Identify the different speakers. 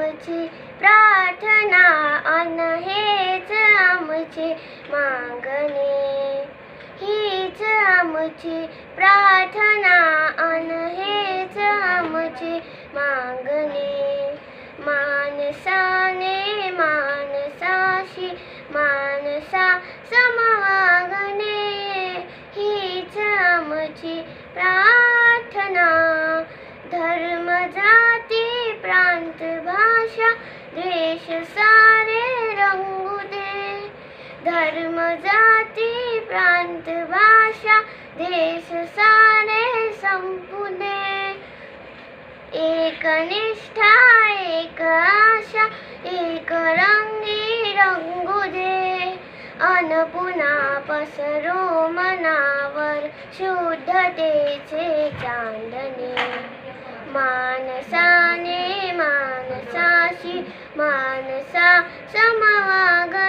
Speaker 1: आमची प्रार्थना अन हेच आमचे मागणे, हीच आमची प्रार्थना अन हेच आमचे मागणे. माणसाने माणसाशी माणसा समवागणे, हीच आमची प्रार्थना. धर्म जाती प्रांत भाषा द्वेष सारे रंगू दे, धर्म जाती प्रांत भाषा देश सारे संपू दे. एक निष्ठा एक आशा एक रंगी रंगू दे, अन पुन्हा पसरो मनावर शुद्धतेचे चांदणे. माणसाने माणसाशी माणसा समवागणे,